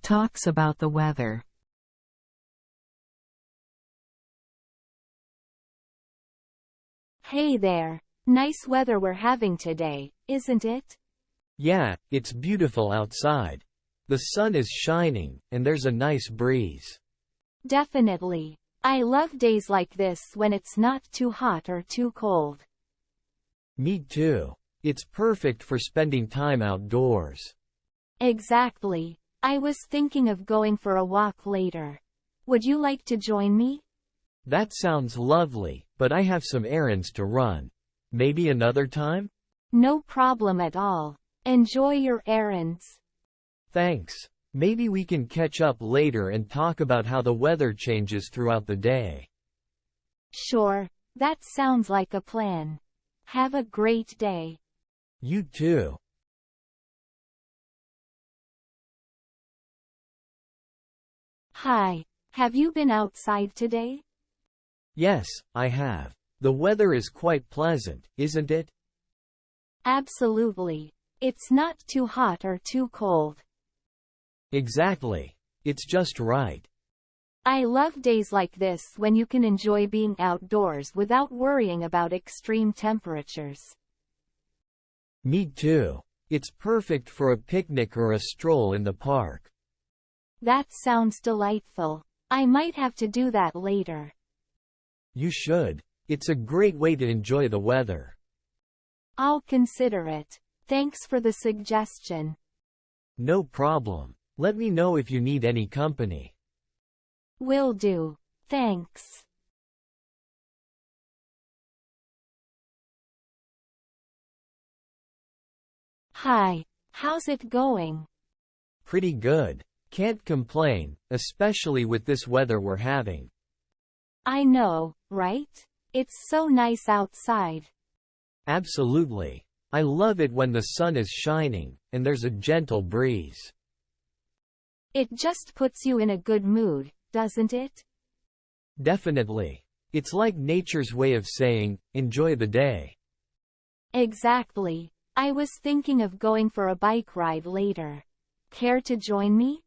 Talks about the weather. Hey there. Nice weather we're having today, isn't it? Yeah, it's beautiful outside. The sun is shining, and there's a nice breeze. Definitely. I love days like this when it's not too hot or too cold. Me too. It's perfect for spending time outdoors. Exactly. I was thinking of going for a walk later. Would you like to join me? That sounds lovely, but I have some errands to run. Maybe another time? No problem at all. Enjoy your errands. Thanks. Maybe we can catch up later and talk about how the weather changes throughout the day. Sure. That sounds like a plan. Have a great day. You too. Hi. Have you been outside today? Yes, I have. The weather is quite pleasant, isn't it? Absolutely. It's not too hot or too cold. Exactly. It's just right. I love days like this when you can enjoy being outdoors without worrying about extreme temperatures. Me too. It's perfect for a picnic or a stroll in the park. That sounds delightful. I might have to do that later. You should. It's a great way to enjoy the weather. I'll consider it. Thanks for the suggestion. No problem. Let me know if you need any company. Will do. Thanks. Hi. How's it going? Pretty good. Can't complain, especially with this weather we're having. I know, right? It's so nice outside. Absolutely. I love it when the sun is shining, and there's a gentle breeze. It just puts you in a good mood, doesn't it? Definitely. It's like nature's way of saying, enjoy the day. Exactly. I was thinking of going for a bike ride later. Care to join me?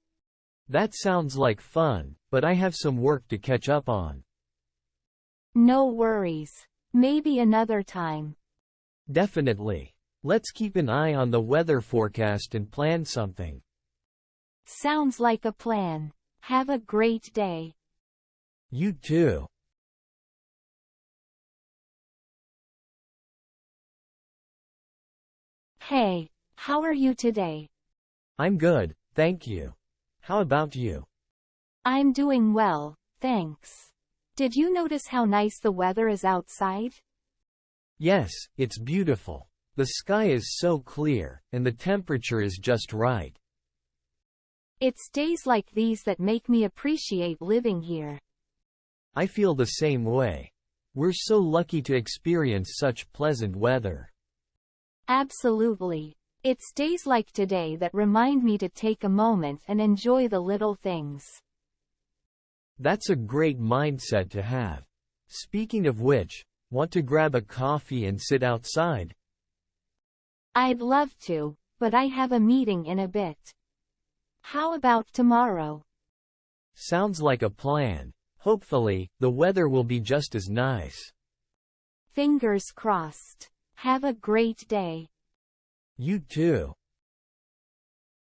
That sounds like fun, but I have some work to catch up on. No worries. Maybe another time. Definitely. Let's keep an eye on the weather forecast and plan something. Sounds like a plan. Have a great day. You too. Hey, how are you today? I'm good, thank you. How about you? I'm doing well, thanks. Did you notice how nice the weather is outside? Yes, it's beautiful. The sky is so clear, and the temperature is just right. It's days like these that make me appreciate living here. I feel the same way. We're so lucky to experience such pleasant weather. Absolutely. It's days like today that remind me to take a moment and enjoy the little things. That's a great mindset to have. Speaking of which, want to grab a coffee and sit outside? I'd love to, but I have a meeting in a bit. How about tomorrow? Sounds like a plan. Hopefully, the weather will be just as nice. Fingers crossed. Have a great day. You too.